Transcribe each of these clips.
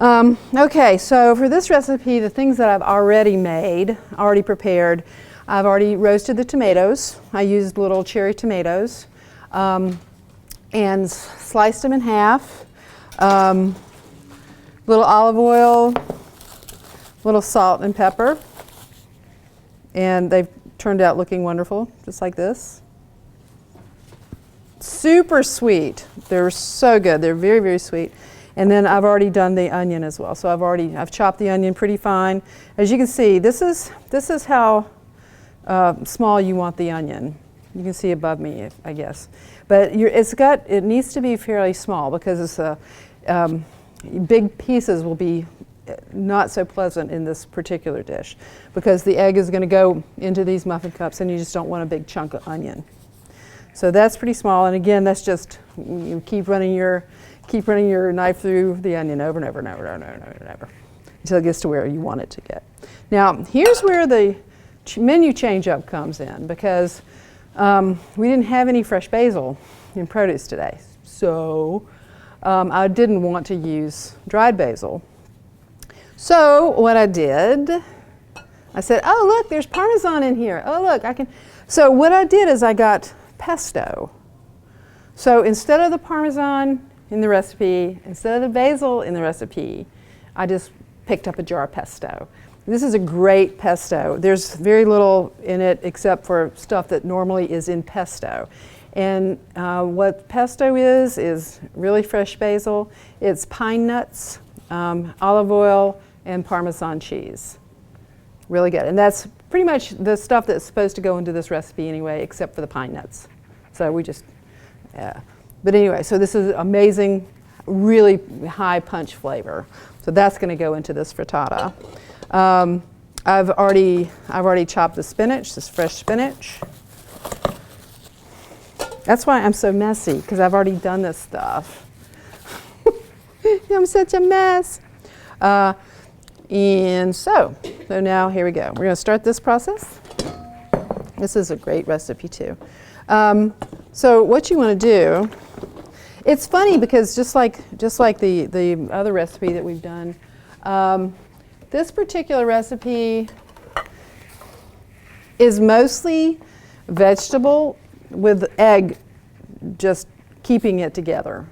Okay, so for this recipe, the things that I've already made, already prepared, I've already roasted the tomatoes. I used little cherry tomatoes and sliced them in half. Little olive oil, little salt and pepper, and they've turned out looking wonderful, just like this. Super sweet. They're so good. They're very, very sweet. And then I've already done the onion as well. So I've chopped the onion pretty fine. As you can see, this is how small you want the onion. You can see above me, I guess. But it needs to be fairly small because it's big pieces will be not so pleasant in this particular dish because the egg is going to go into these muffin cups and you just don't want a big chunk of onion. So that's pretty small, and again, that's just you keep running your knife through the onion over and over and over and over and over and over until it gets to where you want it to get. Now, here's where the menu change-up comes in because we didn't have any fresh basil in produce today, so I didn't want to use dried basil. So what I did, I said, oh look, there's Parmesan in here. Oh look, I can. So what I did is I got pesto. So instead of the Parmesan in the recipe, instead of the basil in the recipe, I just picked up a jar of pesto. This is a great pesto. There's very little in it except for stuff that normally is in pesto. And what pesto is really fresh basil. It's pine nuts, olive oil, and Parmesan cheese. Really good. And that's pretty much the stuff that's supposed to go into this recipe anyway, except for the pine nuts. So we just, yeah. But anyway, so this is amazing, really high punch flavor. So that's going to go into this frittata. I've already chopped the spinach, this fresh spinach. That's why I'm so messy, because I've already done this stuff. I'm such a mess. And so now here we go. We're going to start this process. This is a great recipe too. So what you want to do, it's funny because just like the other recipe that we've done, this particular recipe is mostly vegetable with egg just keeping it together.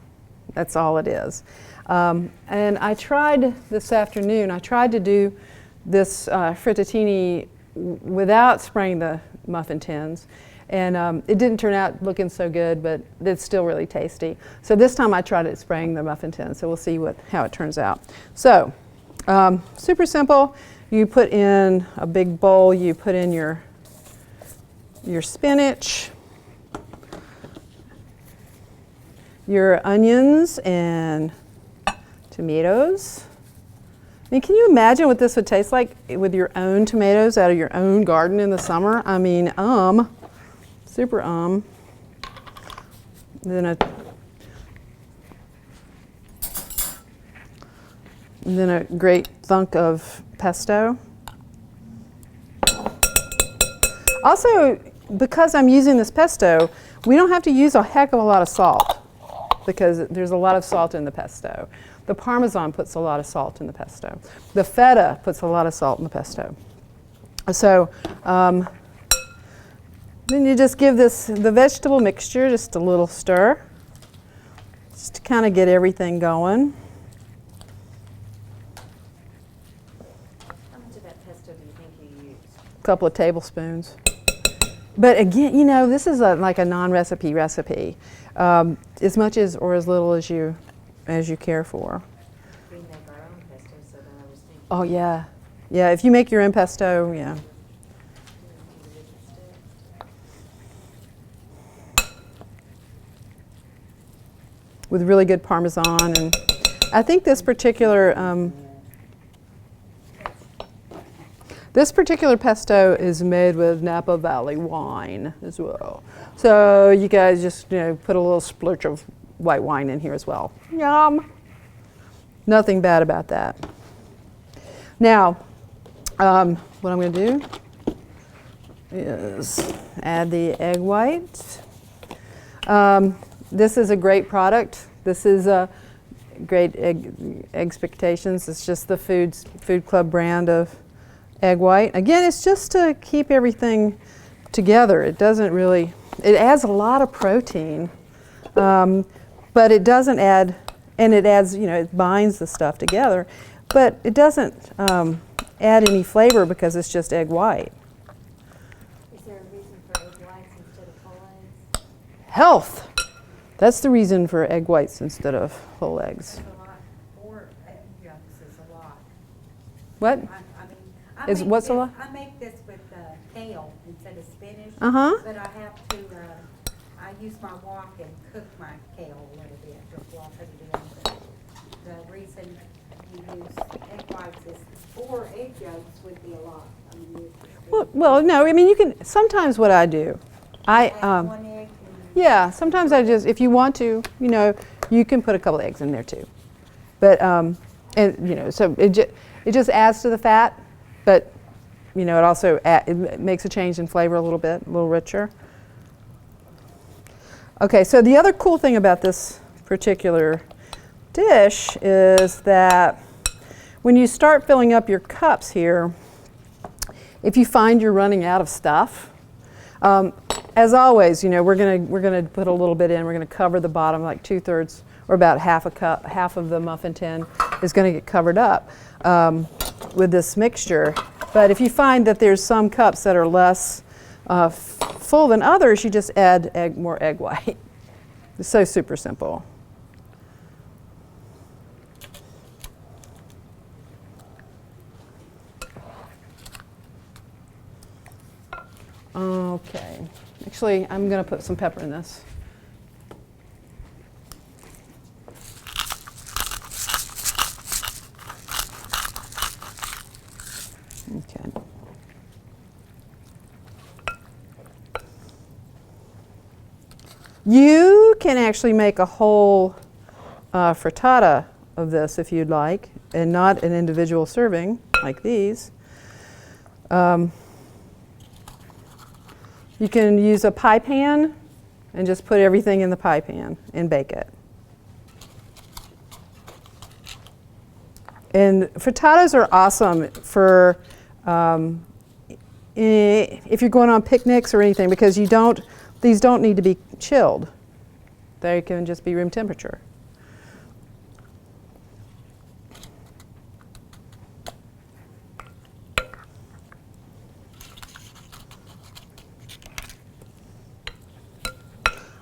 That's all it is. And I tried this afternoon, I tried to do this frittatini without spraying the muffin tins. And it didn't turn out looking so good, but it's still really tasty. So this time I tried it spraying the muffin tin, so we'll see how it turns out. So super simple. You put in a big bowl, you put in your spinach, your onions and tomatoes. I mean, can you imagine what this would taste like with your own tomatoes out of your own garden in the summer? I mean, super Then a great thunk of pesto. Also, because I'm using this pesto, we don't have to use a heck of a lot of salt because there's a lot of salt in the pesto. The Parmesan puts a lot of salt in the pesto. The Feta puts a lot of salt in the pesto. So then you just give the vegetable mixture just a little stir, just to kind of get everything going. How much of that pesto do you think you used? A couple of tablespoons. But again, you know, this is like a non-recipe recipe. As much as or as little as you care for. We make our own pesto, so then I was thinking. Oh yeah, yeah. If you make your own pesto, yeah. With really good Parmesan, and I think this particular pesto is made with Napa Valley wine as well. So you guys just put a little splurge of white wine in here as well. Yum. Nothing bad about that. Now, what I'm going to do is add the egg white. This is a great product. This is Great Expectations. It's just the Food Club brand of egg white. Again, it's just to keep everything together. It doesn't really, it adds a lot of protein, but it doesn't add, and it adds, it binds the stuff together, but it doesn't add any flavor because it's just egg white. Is there a reason for egg whites instead of whole eggs? Health. That's the reason for egg whites instead of whole eggs. A lot. 4 egg yolks is a lot. What? I Is make what's a this- lot? I make this with kale instead of spinach. Uh-huh. But I have to, I use my wok and cook my kale a little bit before I put it in. The reason you use egg whites is 4 egg yolks would be a lot. I mean, Well, no, I mean, you can, sometimes what I do, add 1 egg and yeah, sometimes I just, if you want to, you can put a couple eggs in there too. But, so it just adds to the fat, but, it also it makes a change in flavor a little bit, a little richer. Okay, so the other cool thing about this particular dish is that when you start filling up your cups here, if you find you're running out of stuff, as always, we're gonna put a little bit in. We're gonna cover the bottom, like 2/3 or about half a cup, half of the muffin tin is gonna get covered up with this mixture. But if you find that there's some cups that are less full than others, you just add more egg white. It's so super simple. Okay. Actually, I'm going to put some pepper in this. Okay. You can actually make a whole frittata of this if you'd like, and not an individual serving like these. You can use a pie pan and just put everything in the pie pan and bake it. And frittatas are awesome for if you're going on picnics or anything, because these don't need to be chilled. They can just be room temperature.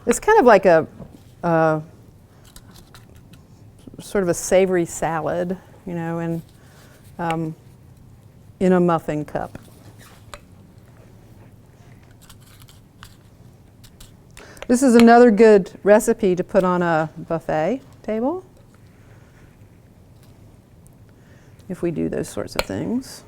It's kind of like a sort of a savory salad, in a muffin cup. This is another good recipe to put on a buffet table, if we do those sorts of things.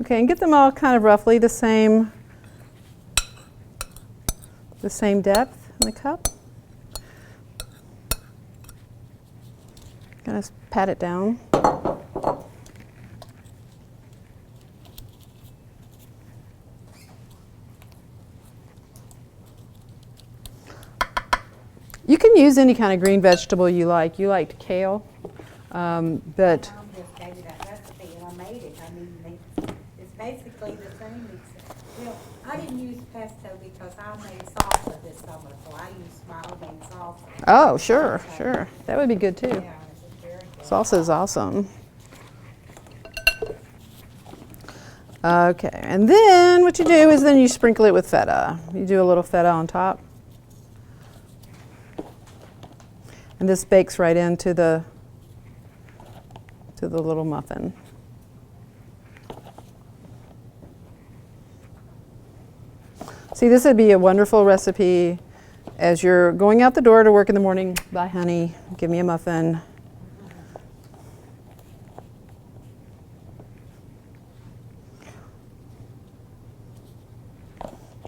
Okay, and get them all kind of roughly the same depth in the cup. Gonna pat it down. You can use any kind of green vegetable you like. You liked kale, but Mom just gave me that recipe and I made it. I mean, it's basically the same. I didn't use pesto because I made salsa this summer, so I used my homemade salsa. oh, sure, sure. That would be good too. Yeah, it's very good. Salsa is awesome. Okay, and then what you do is then you sprinkle it with feta. You do a little feta on top. And this bakes right into the little muffin. See, this would be a wonderful recipe as you're going out the door to work in the morning. Bye, honey. Give me a muffin.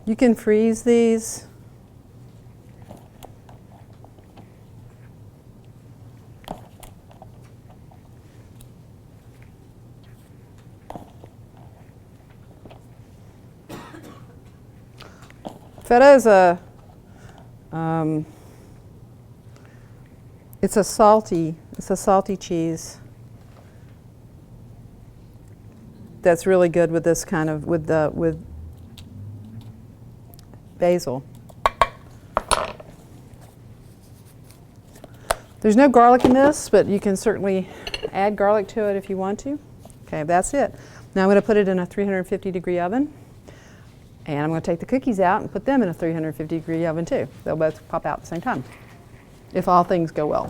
You can freeze these. Feta is it's a salty cheese that's really good with this kind of, with basil. There's no garlic in this, but you can certainly add garlic to it if you want to. Okay, that's it. Now I'm going to put it in a 350-degree oven. And I'm going to take the cookies out and put them in a 350-degree oven too. They'll both pop out at the same time, if all things go well.